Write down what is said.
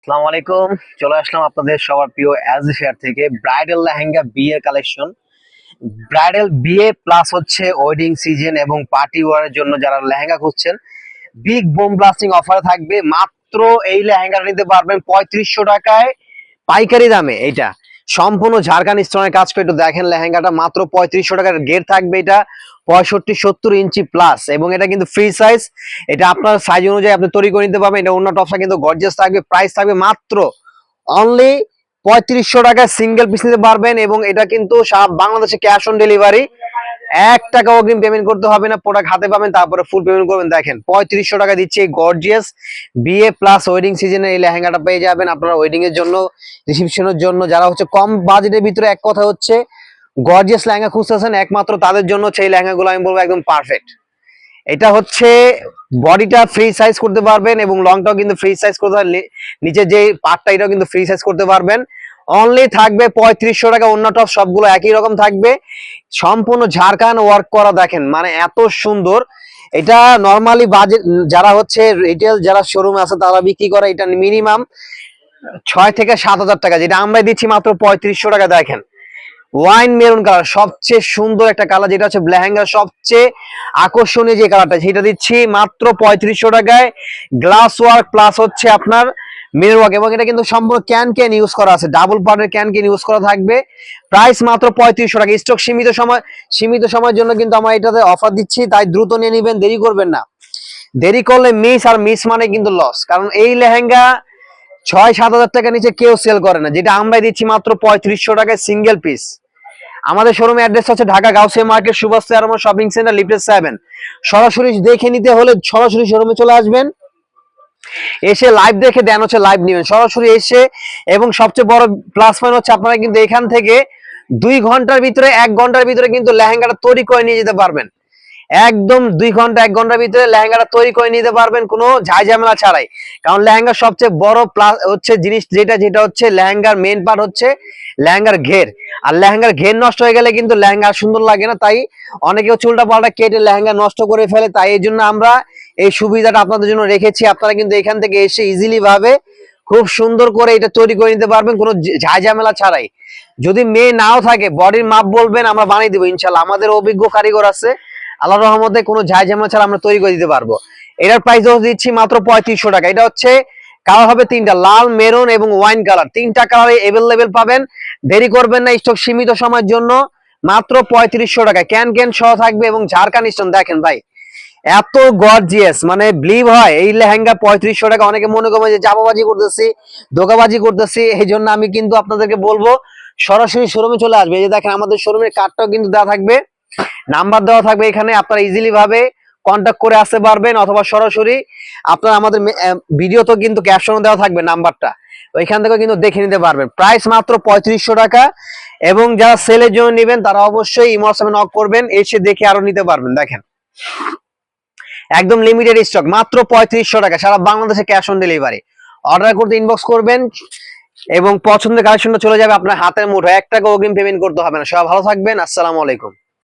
আসসালামু আলাইকুম। চলে আসলাম আপনাদের সবার প্রিয় এজ শেয়ার থেকে ব্রাইডাল লেহেঙ্গা বিয়ের কালেকশন। ব্রাইডাল বিয়ে প্লাস হচ্ছে ওয়েডিং সিজন এবং পার্টি ওয়ারের জন্য যারা লেহেঙ্গা খুঁজছেন, বিগ বোম ব্লাস্টিং অফারে থাকবে। মাত্র এই লেহেঙ্গাটা নিতে পারবেন 3500 টাকায় পাইকারি দামে। এইটা সম্পূর্ণ ঝাড়খান্ড স্টোনের কাজ করে, একটু দেখেন লেহেঙ্গাটা মাত্র 3500 টাকার। গের থাকবে এটা 65-70 ইঞ্চি প্লাস এবং এটা কিন্তু ফ্রি সাইজ। এটা আপনার সাইজ অনুযায়ী আপনি তৈরি করে নিতে পারবেন। এটা অন্য টপসটা কিন্তু গর্জিয়াস থাকবে। প্রাইস থাকবে মাত্র অনলি 3500 টাকায় সিঙ্গেল পিস নিতে পারবেন এবং এটা কিন্তু সারা বাংলাদেশে ক্যাশ অন ডেলিভারি। 1 টাকা অগ্রিম পেমেন্ট করতে হবে না, প্রোডাক্ট হাতে পাবেন তারপরে ফুল পেমেন্ট করবেন। দেখেন 3500 টাকা দিচ্ছে এই গর্জিয়াস বিয়ে প্লাস ওয়েডিং সিজনে এই লেহেঙ্গাটা পেয়ে যাবেন আপনারা ওয়েডিং এর জন্য, রিসেপশনের জন্য। যারা হচ্ছে কম বাজেটের ভিতরে এক কথা হচ্ছে গর্জিয়াস লেহেঙ্গা খুঁজতেছেন, একমাত্র তাদের জন্য হচ্ছে এই লেহেঙ্গাগুলো আমি বলবো একদম পারফেক্ট। এটা হচ্ছে বডিটা ফ্রি সাইজ করতে পারবেন এবং লংটাও কিন্তু ফ্রি সাইজ করতে পারবেন। নিচে যে পার্টটা এটাও কিন্তু ফ্রি সাইজ করতে পারবেন। অনলি থাকবে 3500 টাকা। অন্য টপ সবগুলো একই রকম থাকবে, সম্পূর্ণ ঝাড়খান্ড ওয়ার্ক করা। দেখেন মানে এত সুন্দর। এটা নরমালি বাজেট যারা হচ্ছে রিটেল যারা শোরুমে আছে তারা বিক্রি করে এটা মিনিমাম 6 থেকে 7 হাজার টাকা, যেটা আমরা দিচ্ছি মাত্র 3500 টাকা। দেখেন ওয়াইন মেরুন কালার, সবচেয়ে সুন্দর একটা কালার, যেটা হচ্ছে লেহেঙ্গার সবচেয়ে আকর্ষণীয় যে কালারটা, সেটা দিচ্ছি মাত্র 3500 টাকায়। গ্লাস ওয়ার্ক প্লাস হচ্ছে আপনার মিরর ওয়ার্ক এবং এটা কিন্তু সম্পূর্ণ ক্যান ইউজ করা আছে, ডাবল পার্টের ক্যান ইউজ করা থাকবে। প্রাইস মাত্র 3500 টাকা। স্টক সীমিত সময়ের জন্য কিন্তু আমরা এটাতে অফার দিচ্ছি, তাই দ্রুত নিয়ে নেবেন, দেরি করবেন না। দেরি করলে মিস, আর মিস মানে কিন্তু লস, কারণ এই লেহেঙ্গা 6-7 হাজার টাকার নিচে কেউ সেল করে না, যেটা আমরা দিচ্ছি মাত্র 3500 টাকায় সিঙ্গেল পিস। আমাদের শোরুমের অ্যাড্রেস হচ্ছে Dhaka Gausia market, Subhash chairman shopping centre, লিফটেড 7। সরাসরি দেখে নিতে হলে সরাসরি শোরুমে চলে আসবেন, এসে লাইভ দেখে দেন হচ্ছে লাইভ নেবেন সরাসরি এসে। এবং সবচেয়ে বড় প্লাস পয়েন্ট হচ্ছে আপনারা কিন্তু এখান থেকে 2 ঘন্টার ভিতরে 1 ঘন্টার ভিতরে কিন্তু লেহেঙ্গাটা তৈরি করে নিয়ে যেতে পারবেন। একদম 2 ঘন্টা 1 ঘন্টার ভিতরে লেহেঙ্গাটা তৈরি করে নিতে পারবেন কোনো ঝামেলা ছাড়াই। কারণ লেহেঙ্গার সবচেয়ে বড় প্লাস হচ্ছে জিনিস যেটা হচ্ছে লেহেঙ্গার মেইন পার্ট হচ্ছে লেহেঙ্গার ঘের। আর লেহেঙ্গার ঘের নষ্ট হয়ে গেলে কিন্তু লেহেঙ্গা সুন্দর লাগে না, তাই অনেকে হচ্ছে উল্টা পাল্টা কেটে লেহেঙ্গা নষ্ট করে ফেলে। তাই এই জন্য আমরা এই সুবিধাটা আপনাদের জন্য রেখেছি। আপনারা কিন্তু এখান থেকে এসে ইজিলি ভাবে খুব সুন্দর করে এটা তৈরি করে নিতে পারবেন কোনো ঝামেলা ছাড়াই। যদি মেয়ে নাও থাকে বডির মাপ বলবেন, আমরা বানিয়ে দিব ইনশাল্লাহ। আমাদের অভিজ্ঞ কারিগর আছে, আল্লাহর রহমতে কোনো ঝামেলা ছাড়া আমরা তৈরি করে দিতে পারবো। এটার প্রাইস দিচ্ছি মাত্র 3500 টাকা। এটা হচ্ছে কালার হবে 3টা, লাল, মেরুন এবং ওয়াইন কালার। 3টা কালারে अवेलेबल পাবেন, দেরি করবেন না, স্টক সীমিত সময়ের জন্য। মাত্র 3500 টাকা ক্যান সহ থাকবে এবং ঝাড়খান্ড স্টোন। দেখেন ভাই এত গর্জিয়াস, মানে বিলিভ হয় এই লেহেঙ্গা 3500 টাকা। অনেকে মনে করবে যে চাপাবাজি করতেছি, ধোকাবাজি করতেছি, এই জন্য আমি কিন্তু আপনাদেরকে বলবো সরাসরি শোরুমে চলে আসবে। এই যে দেখেন আমাদের শোরুমের কার্ডটাও কিন্তু দেওয়া থাকবে, নাম্বার দেওয়া থাকবে এখানে, আপনারা ইজিলি ভাবে কন্ট্যাক্ট করে আসতে পারবেন অথবা সরাসরি আপনারা আমাদের ভিডিও তো কিন্তু ক্যাপশনে দেওয়া থাকবে নাম্বারটা, ওইখান থেকে কিন্তু দেখে নিতে পারবেন। প্রাইস মাত্র 3500 টাকা। এবং যারা সেলের জন্য নেবেন তারা অবশ্যই ইমো হোয়াটসঅ্যাপে নক করবেন, এসে দেখে আরো নিতে পারবেন। দেখেন একদম লিমিটেড স্টক, মাত্র 3500 টাকা, সারা বাংলাদেশে ক্যাশ অন ডেলিভারি। অর্ডার করতে ইনবক্স করবেন এবং পছন্দের কালেকশনটা চলে যাবে আপনার হাতের মুঠোয়। 1 টাকা অগ্রিম পেমেন্ট করতে হবে না। সবাই ভালো থাকবেন, আসসালামু আলাইকুম।